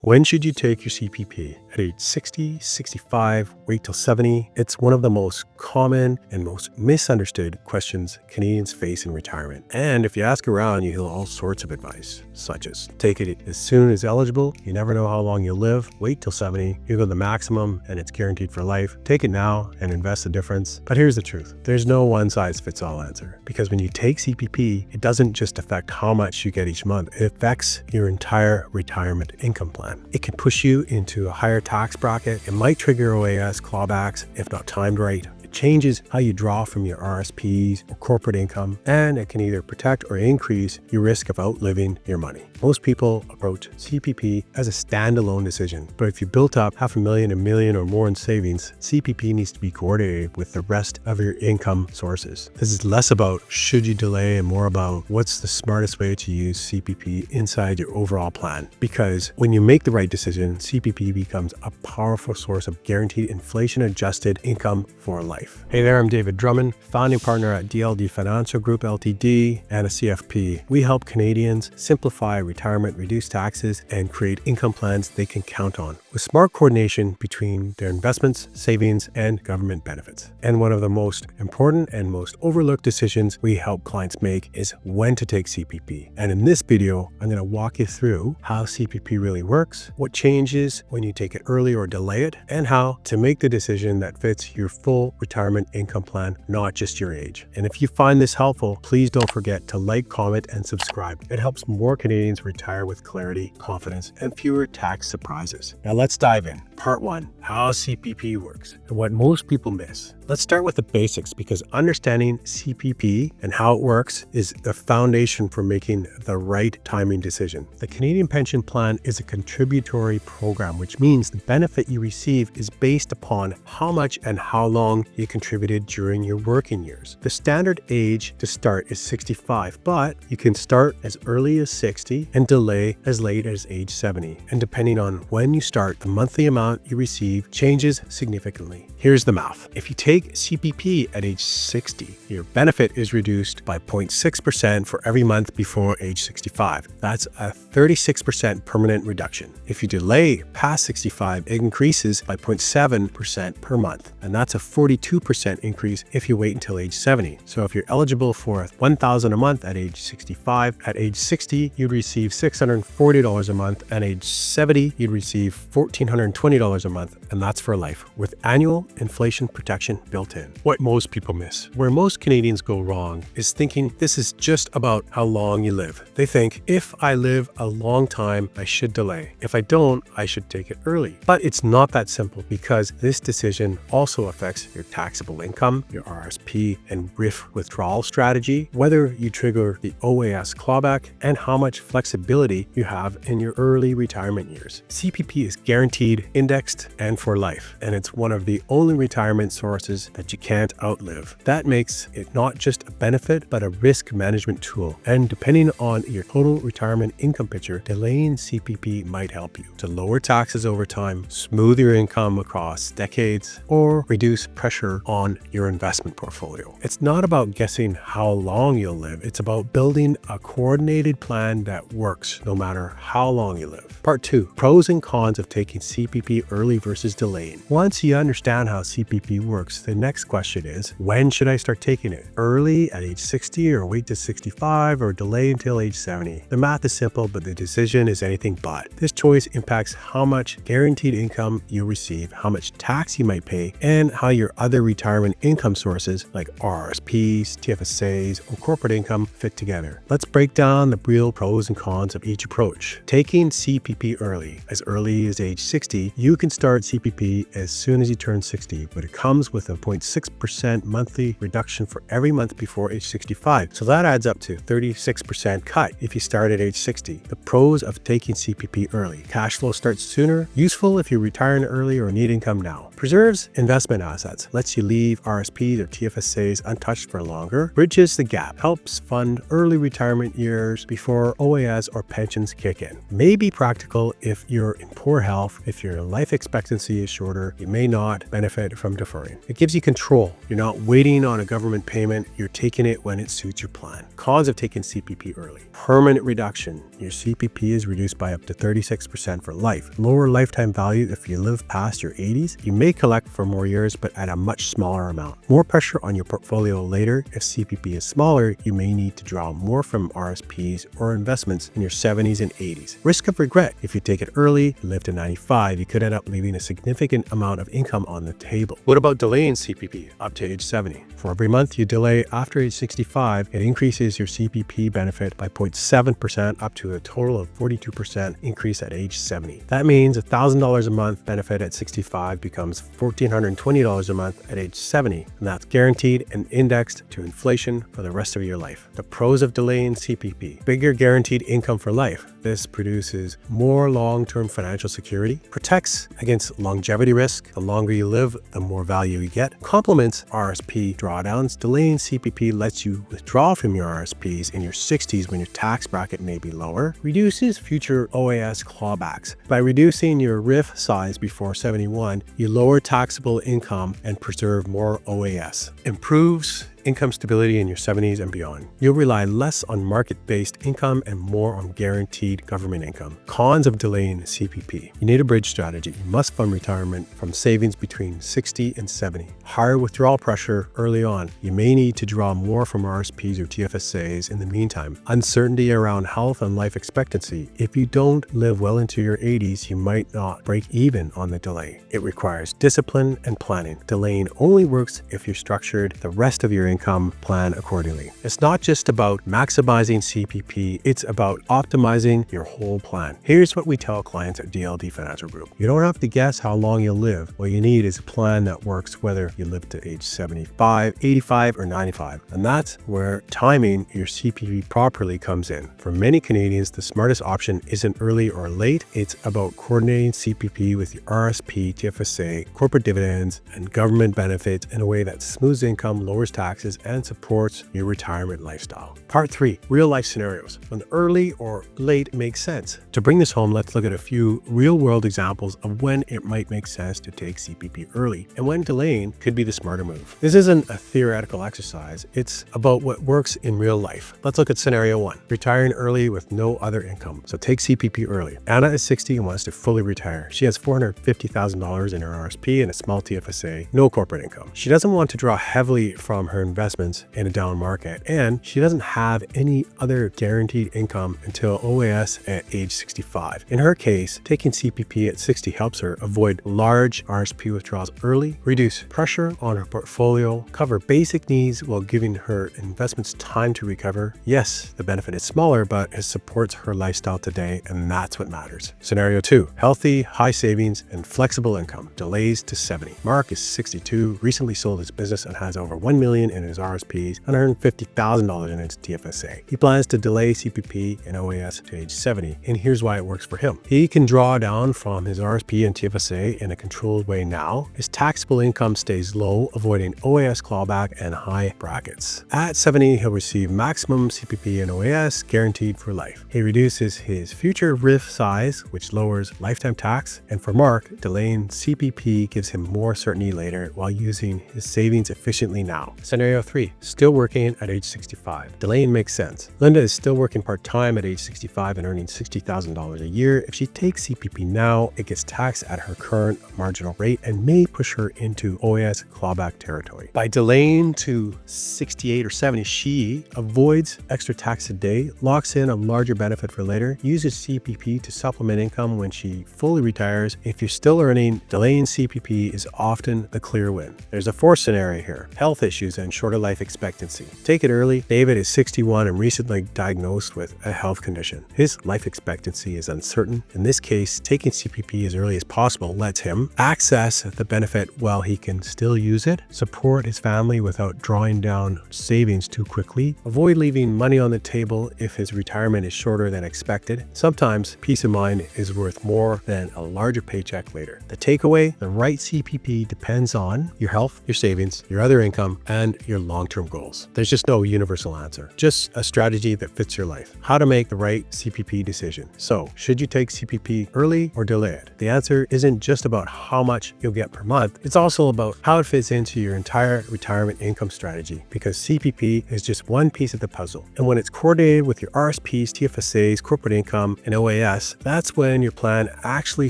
When should you take your CPP? At age 60, 65, wait till 70? It's one of the most common and most misunderstood questions Canadians face in retirement. And if you ask around, you hear all sorts of advice, such as take it as soon as eligible, you never know how long you'll live, wait till 70, you go the maximum and it's guaranteed for life, take it now and invest the difference. But here's the truth, there's no one size fits all answer. Because when you take CPP, it doesn't just affect how much you get each month, it affects your entire retirement income plan. It can push you into a higher tax bracket. It might trigger OAS clawbacks if not timed right. It changes how you draw from your RRSPs or corporate income, and it can either protect or increase your risk of outliving your money. Most people approach CPP as a standalone decision, but if you built up $500,000, $1 million or more in savings, CPP needs to be coordinated with the rest of your income sources. This is less about should you delay and more about what's the smartest way to use CPP inside your overall plan. Because when you make the right decision, CPP becomes a powerful source of guaranteed inflation-adjusted income for life. Hey there, I'm David Drummond, founding partner at DLD Financial Group Ltd. and a CFP. We help Canadians simplify retirement, reduce taxes, and create income plans they can count on with smart coordination between their investments, savings, and government benefits. And one of the most important and most overlooked decisions we help clients make is when to take CPP. And in this video, I'm going to walk you through how CPP really works, what changes when you take it early or delay it, and how to make the decision that fits your full retirement income plan, not just your age. And if you find this helpful, please don't forget to like, comment, and subscribe. It helps more Canadians retire with clarity, confidence, and fewer tax surprises. Now let's dive in. Part 1, how CPP works and what most people miss. Let's start with the basics because understanding CPP and how it works is the foundation for making the right timing decision. The Canadian Pension Plan is a contributory program, which means the benefit you receive is based upon how much and how long you contributed during your working years. The standard age to start is 65, but you can start as early as 60 and delay as late as age 70. And depending on when you start, the monthly amount you receive changes significantly. Here's the math. If you take CPP at age 60, your benefit is reduced by 0.6% for every month before age 65. That's a 36% permanent reduction. If you delay past 65, it increases by 0.7% per month. And that's a 42% increase if you wait until age 70. So if you're eligible for $1,000 a month at age 65, at age 60, you'd receive $640 a month. At age 70, you'd receive $1,420 a month. And that's for life with annual inflation protection built in. What most people miss, where most Canadians go wrong, is thinking this is just about how long you live. They think if I live a long time, I should delay. If I don't, I should take it early. But it's not that simple because this decision also affects your taxable income, your RRSP and RRIF withdrawal strategy, whether you trigger the OAS clawback, and how much flexibility you have in your early retirement years. CPP is guaranteed, indexed, and for life, and it's one of the only retirement sources that you can't outlive. That makes it not just a benefit, but a risk management tool. And depending on your total retirement income picture, delaying CPP might help you to lower taxes over time, smooth your income across decades, or reduce pressure on your investment portfolio. It's not about guessing how long you'll live. It's about building a coordinated plan that works no matter how long you live. Part 2, pros and cons of taking CPP early versus delaying. Once you understand how CPP works, the next question is, when should I start taking it? Early at age 60 or wait to 65 or delay until age 70? The math is simple, but the decision is anything but. This choice impacts how much guaranteed income you receive, how much tax you might pay, and how your other retirement income sources like RRSPs, TFSAs, or corporate income fit together. Let's break down the real pros and cons of each approach. Taking CPP early, as early as age 60, you can start CPP as soon as you turn 60, but it comes with a 0.6% monthly reduction for every month before age 65. So that adds up to 36% cut if you start at age 60. The pros of taking CPP early. Cash flow starts sooner, useful if you're retiring early or need income now. Preserves investment assets, lets you leave RSPs or TFSAs untouched for longer, bridges the gap, helps fund early retirement years before OAS or pensions kick in. May be practical if you're in poor health, if you're life expectancy is shorter, you may not benefit from deferring. It gives you control. You're not waiting on a government payment, you're taking it when it suits your plan. Cons of taking CPP early. Permanent reduction. Your CPP is reduced by up to 36% for life. Lower lifetime value if you live past your 80s. You may collect for more years, but at a much smaller amount. More pressure on your portfolio later. If CPP is smaller, you may need to draw more from RSPs or investments in your 70s and 80s. Risk of regret. If you take it early, live to 95, you could end up leaving a significant amount of income on the table. What about delaying CPP up to age 70? For every month you delay after age 65, it increases your CPP benefit by 0.7% up to a total of 42% increase at age 70. That means $1,000 a month benefit at 65 becomes $1,420 a month at age 70, and that's guaranteed and indexed to inflation for the rest of your life. The pros of delaying CPP: bigger guaranteed income for life. This produces more long-term financial security, protects against longevity risk. The longer you live, the more value you get. Complements RSP drawdowns. Delaying CPP lets you withdraw from your RSPs in your 60s when your tax bracket may be lower. Reduces future OAS clawbacks. By reducing your RRIF size before 71, you lower taxable income and preserve more OAS. Improves income stability in your 70s and beyond. You'll rely less on market-based income and more on guaranteed government income. Cons of delaying CPP. You need a bridge strategy. You must fund retirement from savings between 60 and 70. Higher withdrawal pressure early on. You may need to draw more from RSPs or TFSAs in the meantime. Uncertainty around health and life expectancy. If you don't live well into your 80s, you might not break even on the delay. It requires discipline and planning. Delaying only works if you're structured the rest of your income plan accordingly. It's not just about maximizing CPP, it's about optimizing your whole plan. Here's what we tell clients at DLD Financial Group. You don't have to guess how long you'll live. What you need is a plan that works whether you live to age 75, 85, or 95. And that's where timing your CPP properly comes in. For many Canadians, the smartest option isn't early or late. It's about coordinating CPP with your RSP, TFSA, corporate dividends, and government benefits in a way that smooths income, lowers taxes, and supports your retirement lifestyle. Part 3, real life scenarios. When early or late makes sense. To bring this home, let's look at a few real world examples of when it might make sense to take CPP early and when delaying could be the smarter move. This isn't a theoretical exercise. It's about what works in real life. Let's look at scenario 1, retiring early with no other income. So take CPP early. Anna is 60 and wants to fully retire. She has $450,000 in her RSP and a small TFSA, no corporate income. She doesn't want to draw heavily from her investments in a down market, and she doesn't have any other guaranteed income until OAS at age 65. In her case, taking CPP at 60 helps her avoid large RSP withdrawals early, reduce pressure on her portfolio, cover basic needs while giving her investments time to recover. Yes, the benefit is smaller, but it supports her lifestyle today, and that's what matters. Scenario 2, healthy, high savings, and flexible income. Delays to 70. Mark is 62, recently sold his business and has over $1 million in his RSPs and $150,000 in his TFSA. He plans to delay CPP and OAS to age 70, and here's why it works for him. He can draw down from his RSP and TFSA in a controlled way now. His taxable income stays low, avoiding OAS clawback and high brackets. At 70, he'll receive maximum CPP and OAS guaranteed for life. He reduces his future RRIF size, which lowers lifetime tax, and for Mark, delaying CPP gives him more certainty later while using his savings efficiently now. Scenario 3, still working at age 65. Delaying makes sense. Linda is still working part-time at age 65 and earning $60,000 a year. If she takes CPP now, it gets taxed at her current marginal rate and may push her into OAS clawback territory. By delaying to 68 or 70, she avoids extra tax today, locks in a larger benefit for later, uses CPP to supplement income when she fully retires. If you're still earning, delaying CPP is often the clear win. There's a fourth scenario here, health issues and shorter life expectancy. Take it early. David is 61 and recently diagnosed with a health condition. His life expectancy is uncertain. In this case, taking CPP as early as possible lets him access the benefit while he can still use it, support his family without drawing down savings too quickly, avoid leaving money on the table if his retirement is shorter than expected. Sometimes peace of mind is worth more than a larger paycheck later. The takeaway, the right CPP depends on your health, your savings, your other income, and your long-term goals. There's just no universal answer, just a strategy that fits your life. How to make the right CPP decision. So, should you take CPP early or delay it? The answer isn't just about how much you'll get per month. It's also about how it fits into your entire retirement income strategy, because CPP is just one piece of the puzzle. And when it's coordinated with your RSPs, TFSAs, corporate income, and OAS, that's when your plan actually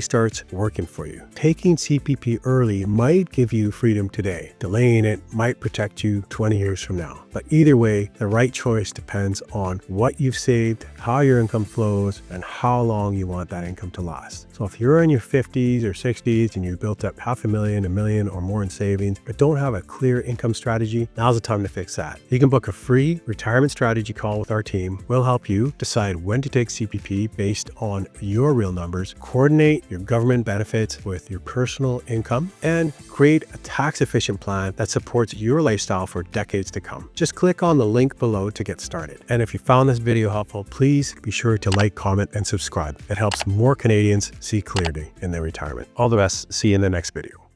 starts working for you. Taking CPP early might give you freedom today. Delaying it might protect you 20 years from now. But either way, the right choice depends on what you've saved, how your income flows, and how long you want that income to last. So if you're in your 50s or 60s and you've built up $500,000, $1 million or more in savings, but don't have a clear income strategy, now's the time to fix that. You can book a free retirement strategy call with our team. We'll help you decide when to take CPP based on your real numbers, coordinate your government benefits with your personal income, and create a tax-efficient plan that supports your lifestyle for decades to come. Just click on the link below to get started. And if you found this video helpful, please be sure to like, comment, and subscribe. It helps more Canadians see clarity in their retirement. All the best. See you in the next video.